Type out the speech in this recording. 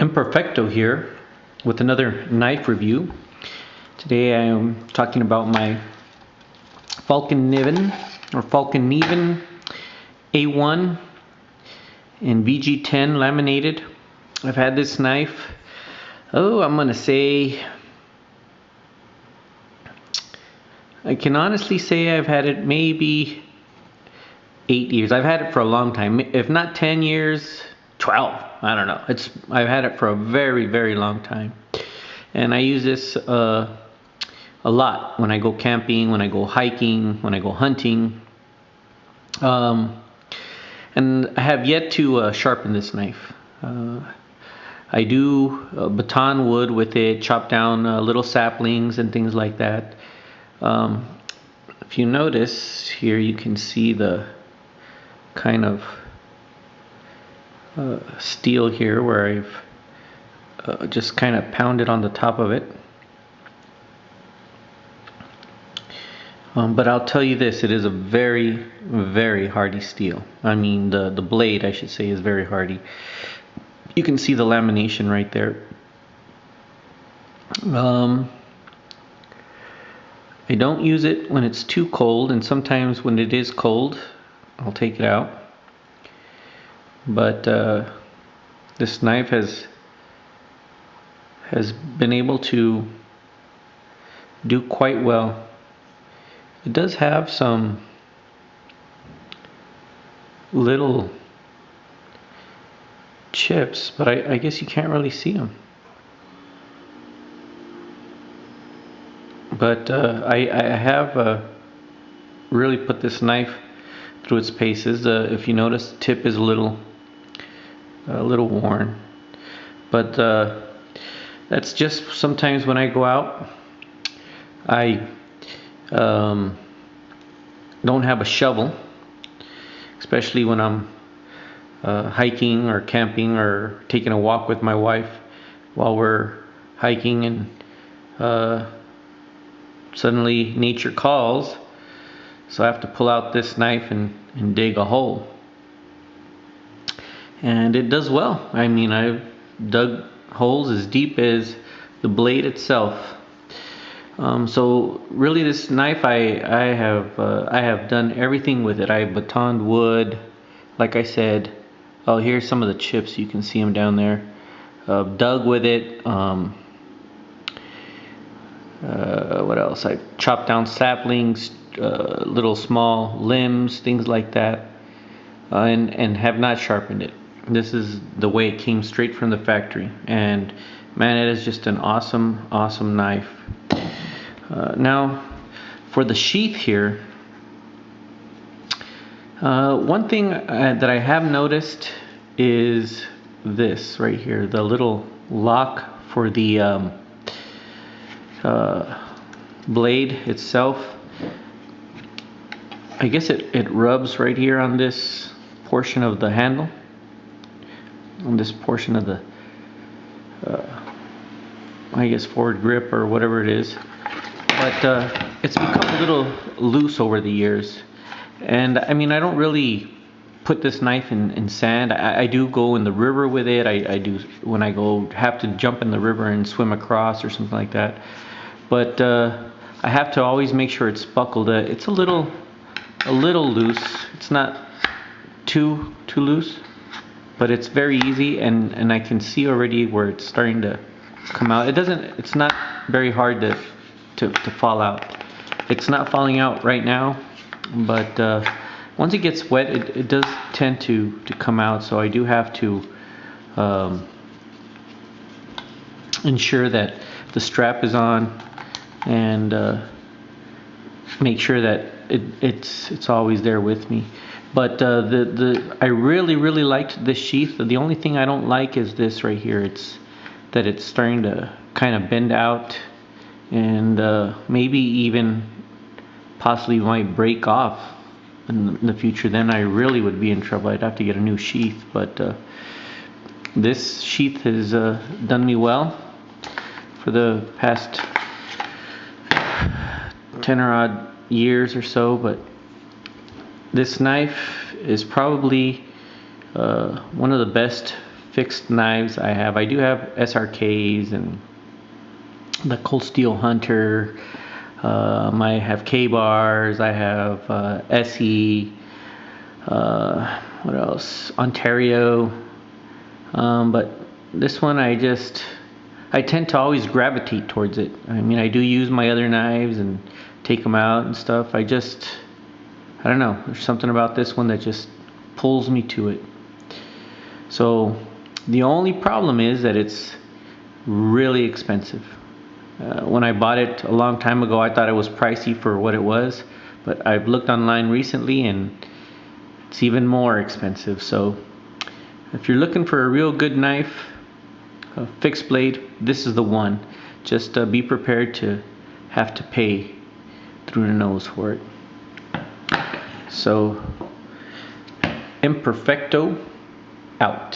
Imperfecto here with another knife review. Today I am talking about my Fallkniven A1 in VG10 laminated. I've had this knife, I'm gonna say, I can honestly say I've had it maybe 8 years. I've had it for a long time, if not 10 years, 12. I don't know. I've had it for a very, very long time, and I use this a lot when I go camping, when I go hiking, when I go hunting. And I have yet to sharpen this knife. I do baton wood with it, chop down little saplings and things like that. If you notice here, you can see the kind of steel here where I've just kind of pounded on the top of it. But I'll tell you this, it is a very, very hardy steel. I mean, the blade, I should say, is very hardy. You can see the lamination right there. I don't use it when it's too cold, and sometimes when it is cold, I'll take it out. But this knife has been able to do quite well. It does have some little chips, but I guess you can't really see them. But I have really put this knife through its paces. If you notice, the tip is a little worn. But that's just sometimes when I go out, I don't have a shovel, especially when I'm hiking or camping or taking a walk with my wife while we're hiking, and suddenly nature calls, so I have to pull out this knife and dig a hole. And it does well. I mean, I've dug holes as deep as the blade itself. So really, this knife, I have done everything with it. I batoned wood, like I said. Oh, here's some of the chips. You can see them down there. Dug with it. What else? I chopped down saplings, little small limbs, things like that, and have not sharpened it. This is the way it came straight from the factory, and man, it is just an awesome, awesome knife. Now, for the sheath here, one thing that I have noticed is this right here, the little lock for the blade itself. I guess it rubs right here on this portion of the handle, on this portion of the I guess forward grip or whatever it is. But it's become a little loose over the years, and I mean, I don't really put this knife in sand. I do go in the river with it. I do when I go have to jump in the river and swim across or something like that. But I have to always make sure it's buckled. It's a little loose. It's not too loose, but it's very easy, and I can see already where it's starting to come out. It's not very hard to fall out. It's not falling out right now, but once it gets wet, it does tend to come out. So I do have to ensure that the strap is on, and make sure that it's always there with me. But I really liked this sheath. The only thing I don't like is this right here. It's starting to kind of bend out, and maybe even possibly might break off in the future. Then I really would be in trouble. I'd have to get a new sheath. But this sheath has done me well for the past 10 or odd years or so. But this knife is probably one of the best fixed knives I do have SRKs and the Cold Steel Hunter. I have K-bars. I have SE. What else? Ontario. But this one I tend to always gravitate towards it. I mean, I do use my other knives and take them out and stuff. I don't know. There's something about this one that just pulls me to it. So the only problem is that it's really expensive. When I bought it a long time ago, I thought it was pricey for what it was, but I've looked online recently and it's even more expensive. So if you're looking for a real good knife, a fixed blade, this is the one. Just be prepared to have to pay through the nose for it. So, Imperfecto out.